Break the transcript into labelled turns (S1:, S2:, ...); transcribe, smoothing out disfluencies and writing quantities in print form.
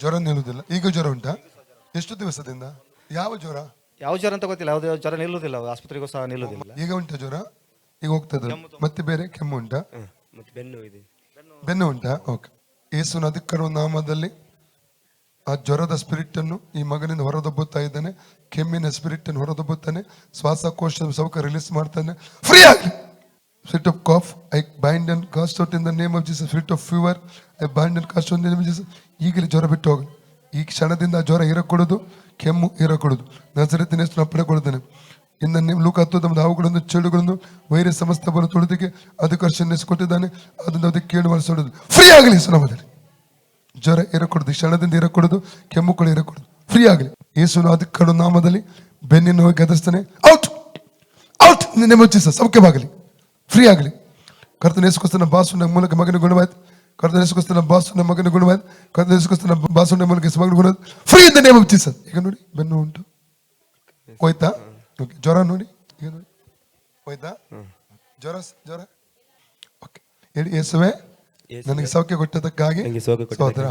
S1: ಜ್ವರ ನಿಲ್ಲುವುದಿಲ್ಲ. ಈಗ ಜ್ವರ ಉಂಟಾ? ಎಷ್ಟು ದಿವಸದಿಂದ? ಯಾವ ಜ್ವರ?
S2: ಯಾವ ಜ್ವರ ಅಂತ ಗೊತ್ತಿಲ್ಲ, ಯಾವ್ದು ಜ್ವರ ನಿಲ್ಲುವುದಿಲ್ಲ, ಆಸ್ಪತ್ರೆಗೂ ಸಹ ನಿಲ್ಲುವುದಿಲ್ಲ.
S1: ಈಗ ಉಂಟಾ ಜ್ವರ? ಈಗ ಹೋಗ್ತದೆ. ಮತ್ತೆ ಬೇರೆ ಕೆಮ್ಮು ಉಂಟಾ?
S2: ಮತ್ತೆ ಬೆನ್ನು ಇದೆ.
S1: ಬೆನ್ನು ಉಂಟಾ? ಓಕೆ. ಯೇಸುವಿನ ಅಧಿಕಾರ ನಾಮದಲ್ಲಿ ಆ ಜ್ವರದ ಸ್ಪಿರಿಟ್ ಅನ್ನು ಈ ಮಗನಿಂದ ಹೊರದಬ್ಬುತ್ತಾ ಇದ್ದಾನೆ. ಕೆಮ್ಮಿನ ಸ್ಪಿರಿಟ್ ಅನ್ನು ಹೊರದಬ್ಬುತ್ತಾನೆ. ಶ್ವಾಸಕೋಶದ ಸೌಕರ್ಯ ರಿಲೀಸ್ ಮಾಡ್ತಾನೆ. ಫ್ರೀ ಆಗಲಿ. Spirit of cough, I bind and cast out in the name of Jesus. Spirit of fever, I bind and cast out in the name of Jesus. ಈಗಲೇ ಜ್ವರ ಬಿಟ್ಟು ಹೋಗಲಿ. ಈ ಕ್ಷಣದಿಂದ ಜ್ವರ ಇರಕೂಡದು, ಕೆಮ್ಮು ಇರಕೂಡದು. ನಜರೇತಿನ ಹೆಸರು ಅಪ್ಪಣೆಗೊಳ್ಳುತ್ತೇನೆ. ಇನ್ನು ನಿಮ್ಮ ಲೂಕ 10 ತಮ್ಮ ಹಾವುಗಳನ್ನು ಚೇಳುಗಳನ್ನು ವೈರಸ್ ಸಮಸ್ತ ಬರು ತೊಳೆದಿಗೆ ಅಧಿಕಾರವನ್ನು ಕೊಟ್ಟಿದ್ದಾನೆ. ಅದನ್ನು ಅದಕ್ಕೆ ಕೇಳಿ ಮಾಡಿಸೋದು ಫ್ರೀ ಆಗಲಿ. ಸುನಾಮದಲ್ಲಿ ಜ್ವರ ಇರಕೂಡದು, ಕ್ಷಣದಿಂದ ಇರಕೂಡದು, ಕೆಮ್ಮುಗಳು ಇರಕೂಡದು. ಫ್ರೀ ಆಗಲಿ. ಯೇಸುವಿನ ಅಧಿಕಾರ ನಾಮದಲ್ಲಿ ಬೆನ್ನಿನ ಹೋಗಿ ಗದಸ್ತನೆ. ಔಟ್ ಔಟ್ ನೆಮ್ಮದಿಸ ಸೌಖ್ಯವಾಗಲಿ. ಫ್ರೀ ಆಗಲಿ. ಕರ್ತನ ಯೇಸುಕ್ರಿಸ್ತನ ಬಾಸುನ ಮೂಲಕ ಮಗನ ಗುಣವಾಯ್ತು. ಕರ್ತನ ಯೇಸುಕ್ರಿಸ್ತನ ಬಾಸುನ ಮಗನ ಗುಣವಾಯ್ತು. ಕರ್ತನ ಯೇಸುಕ್ರಿಸ್ತನ ಬಾಸುನ ಮೂಲಕ ಮಗನ ಗುಣವಾಯ್ತು. Free in the name of Jesus. ಈಗ ನೋಡಿ ಬೆನ್ನು ಉಂಟು, ಹೋಯ್ತಾ? ಓಕೆ. ಜ್ವರ ನೋಡಿ, ಈಗ ನೋಡಿ ಹೋಯ್ತಾ? ಜ್ವರ ಜ್ವರ ಓಕೆ. ಹೇಳಿ, ಯೇಸುವೆ ನನಗೆ ಸೌಖ್ಯ ಕೊಟ್ಟದಕ್ಕಾಗಿ
S2: ಸೋದರ